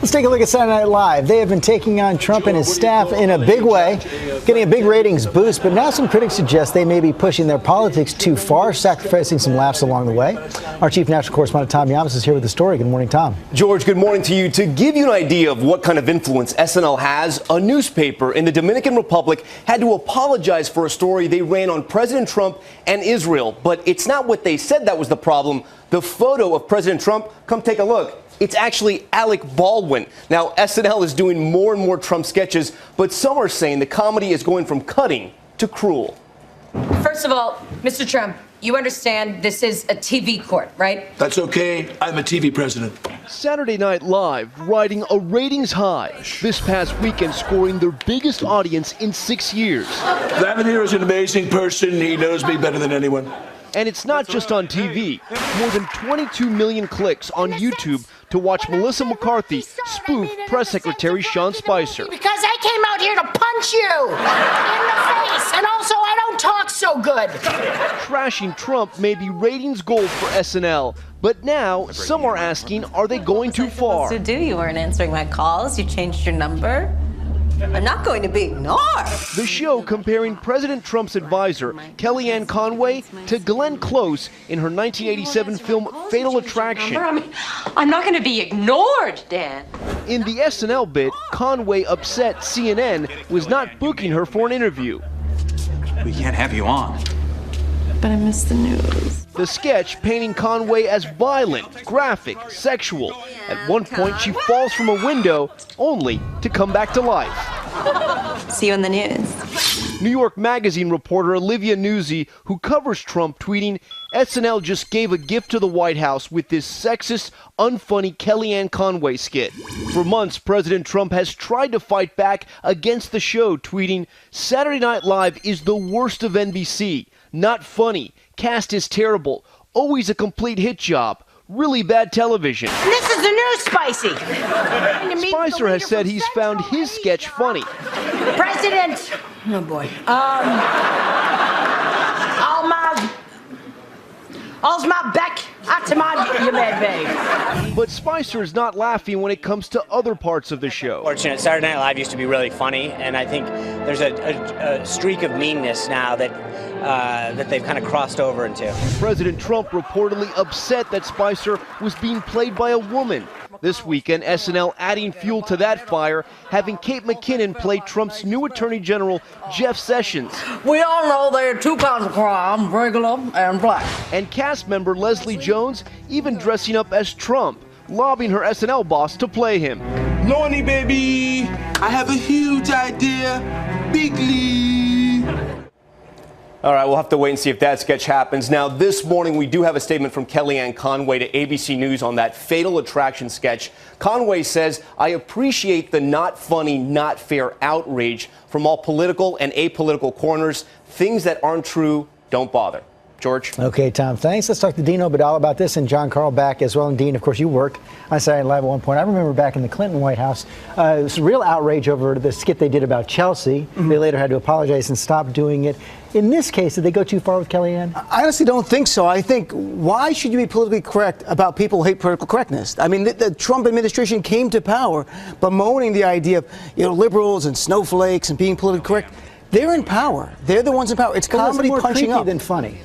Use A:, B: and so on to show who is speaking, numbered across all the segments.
A: Let's take a look at Saturday Night Live. They have been taking on Trump and his staff in a big way, getting a big ratings boost, but now some critics suggest they may be pushing their politics too far, sacrificing some laughs along the way. Our chief national correspondent Tom Yamas is here with the story. Good morning, Tom.
B: George, good morning to you. To give you an idea of what kind of influence SNL has, a newspaper in the Dominican Republic had to apologize for a story they ran on President Trump and Israel. But it's not what they said that was the problem. The photo of President Trump, come take a look. It's actually Alec Baldwin. Now, SNL is doing more and more Trump sketches, but some are saying the comedy is going from cutting to cruel.
C: First of all, Mr. Trump, you understand this is a TV court, right?
D: That's okay. I'm a TV president.
E: Saturday Night Live riding a ratings high. This past weekend scoring their biggest audience in 6 years.
D: Lavinier is an amazing person. He knows me better than anyone.
E: And it's not just on TV. More than 22 million clicks on YouTube to watch Melissa McCarthy spoof Press Secretary Sean Spicer.
F: Because I came out here to punch you in the face, and also I don't talk so good.
E: Trashing Trump may be ratings gold for SNL, but now some are asking, are they going too far?
G: You weren't answering my calls. You changed your number. I'm not going to be ignored.
E: The show comparing President Trump's advisor, Kellyanne Conway, to Glenn Close in her 1987 film Fatal Attraction.
G: I'm not going to be ignored, Dan.
E: In the SNL bit, Conway upset CNN was not booking her for an interview.
H: We can't have you on.
G: But I missed the news.
E: The sketch painting Conway as violent, graphic, sexual. At one point, she falls from a window, only to come back to life.
G: See you in the news.
E: New York Magazine reporter Olivia Nuzzi, who covers Trump, tweeting, SNL just gave a gift to the White House with this sexist, unfunny Kellyanne Conway skit. For months, President Trump has tried to fight back against the show, tweeting, Saturday Night Live is the worst of NBC. Not funny. Cast is terrible. Always a complete hit job. Really bad television.
F: This is the new Spicy.
E: Spicer has said he's found his sketch funny.
F: President. Oh boy. All's my back. That's my you mad babe.
E: But Spicer is not laughing when it comes to other parts of the show.
I: Fortunate, Saturday Night Live used to be really funny, and I think there's a streak of meanness now that they've kind of crossed over into.
E: President Trump reportedly upset that Spicer was being played by a woman. This weekend, SNL adding fuel to that fire, having Kate McKinnon play Trump's new Attorney General, Jeff Sessions.
F: We all know there are two kinds of crime, regular and black.
E: And cast member Leslie Jones even dressing up as Trump, lobbying her SNL boss to play him.
D: Lorny, baby, I have a huge idea. Bigly.
B: All right, we'll have to wait and see if that sketch happens. Now, this morning, we do have a statement from Kellyanne Conway to ABC News on that Fatal Attraction sketch. Conway says, I appreciate the not funny, not fair outrage from all political and apolitical corners. Things that aren't true don't bother. George?
A: Okay, Tom, thanks. Let's talk to Dean Obadal about this and John Carl back as well. And Dean, of course, you worked on Saturday Night Live at one point. I remember back in the Clinton White House, there was real outrage over the skit they did about Chelsea. They later had to apologize and stop doing it. In this case, did they go too far with Kellyanne?
J: I honestly don't think so. I think, why should you be politically correct about people who hate political correctness? I mean, the Trump administration came to power bemoaning the idea of, liberals and snowflakes and being politically correct. They're in power. They're the ones in power. It's comedy
A: more
J: punching up.
A: Than funny.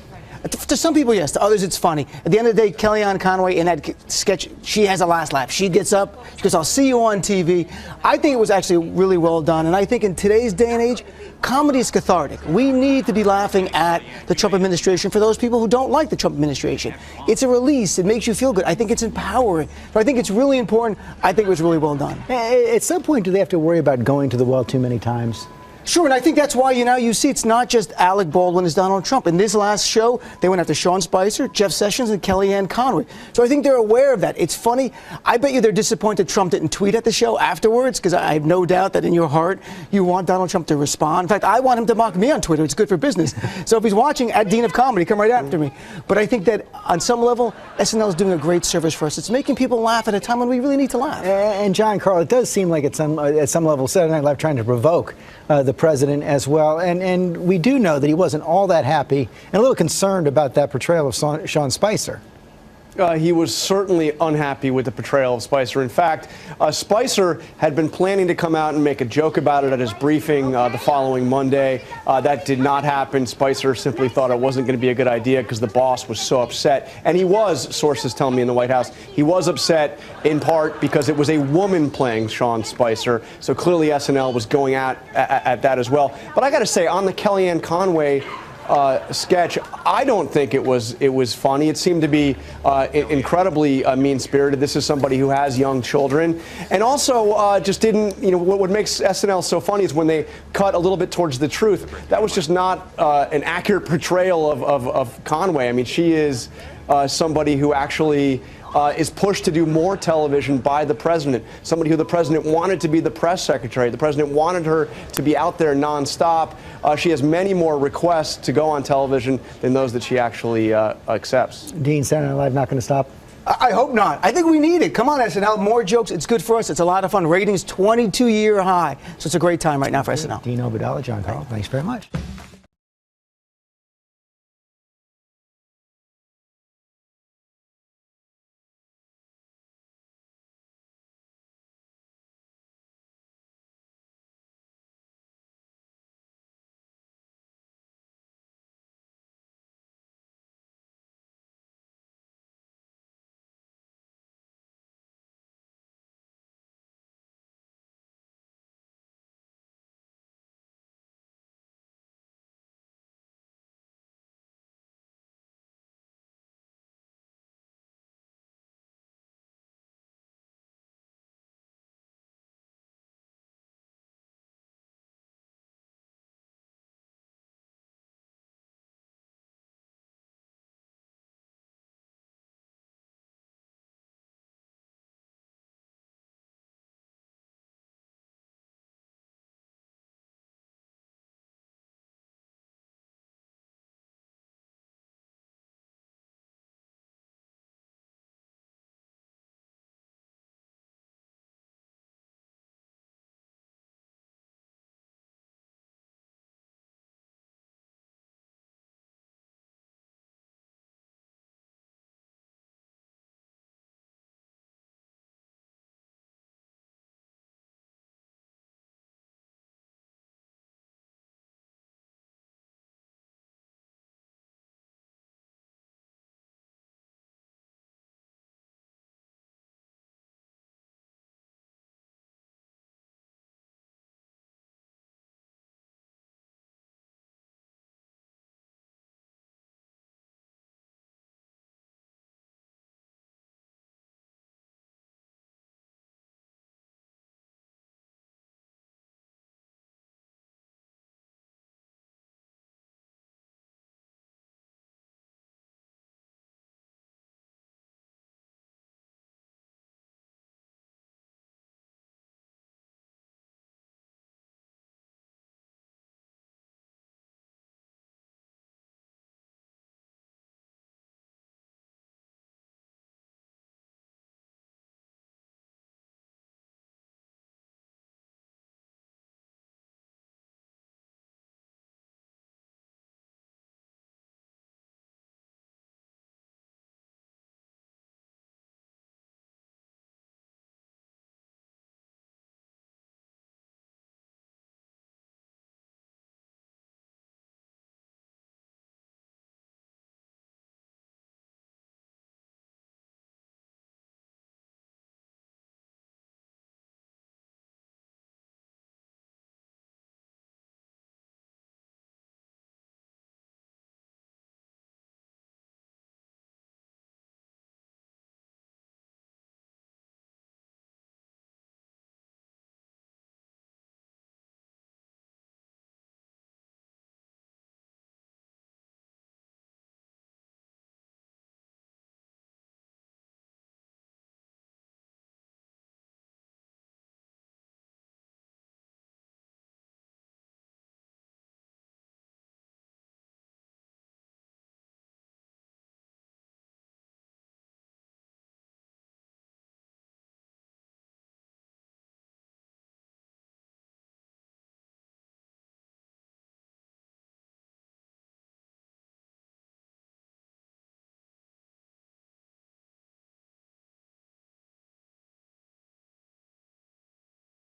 J: To some people, yes. To others, it's funny. At the end of the day, Kellyanne Conway in that sketch, she has a last laugh. She gets up, she goes, I'll see you on TV. I think it was actually really well done. And I think in today's day and age, comedy is cathartic. We need to be laughing at the Trump administration for those people who don't like the Trump administration. It's a release. It makes you feel good. I think it's empowering. So I think it's really important. I think it was really well done.
A: At some point, do they have to worry about going to the well too many times?
J: Sure, and I think that's why you see it's not just Alec Baldwin as Donald Trump. In this last show, they went after Sean Spicer, Jeff Sessions, and Kellyanne Conway. So I think they're aware of that. It's funny. I bet you they're disappointed Trump didn't tweet at the show afterwards, because I have no doubt that in your heart you want Donald Trump to respond. In fact, I want him to mock me on Twitter. It's good for business. So if he's watching, at Dean of Comedy, come right after me. But I think that on some level, SNL is doing a great service for us. It's making people laugh at a time when we really need to laugh.
A: And John Carl, it does seem like at some level, Saturday Night Live trying to provoke the president as well. And we do know that he wasn't all that happy and a little concerned about that portrayal of Sean Spicer.
K: He was certainly unhappy with the portrayal of Spicer. In fact, Spicer had been planning to come out and make a joke about it at his briefing the following Monday. That did not happen. Spicer simply thought it wasn't going to be a good idea because the boss was so upset. And he was, sources tell me in the White House, he was upset in part because it was a woman playing Sean Spicer. So clearly SNL was going at that as well. But I got to say, on the Kellyanne Conway sketch, I don't think it was funny. It seemed to be incredibly mean-spirited. This is somebody who has young children, and also just didn't. What makes SNL so funny is when they cut a little bit towards the truth. That was just not an accurate portrayal of Conway. I mean, she is somebody who actually is pushed to do more television by the president, somebody who the president wanted to be the press secretary. The president wanted her to be out there nonstop. She has many more requests to go on television than those that she actually accepts.
A: Dean, Saturday Night Live not going to stop?
J: I hope not. I think we need it. Come on, SNL. More jokes. It's good for us. It's a lot of fun. Ratings 22-year high. So it's a great time right now for SNL.
A: Dean Obeidallah, John Carl, thanks very much.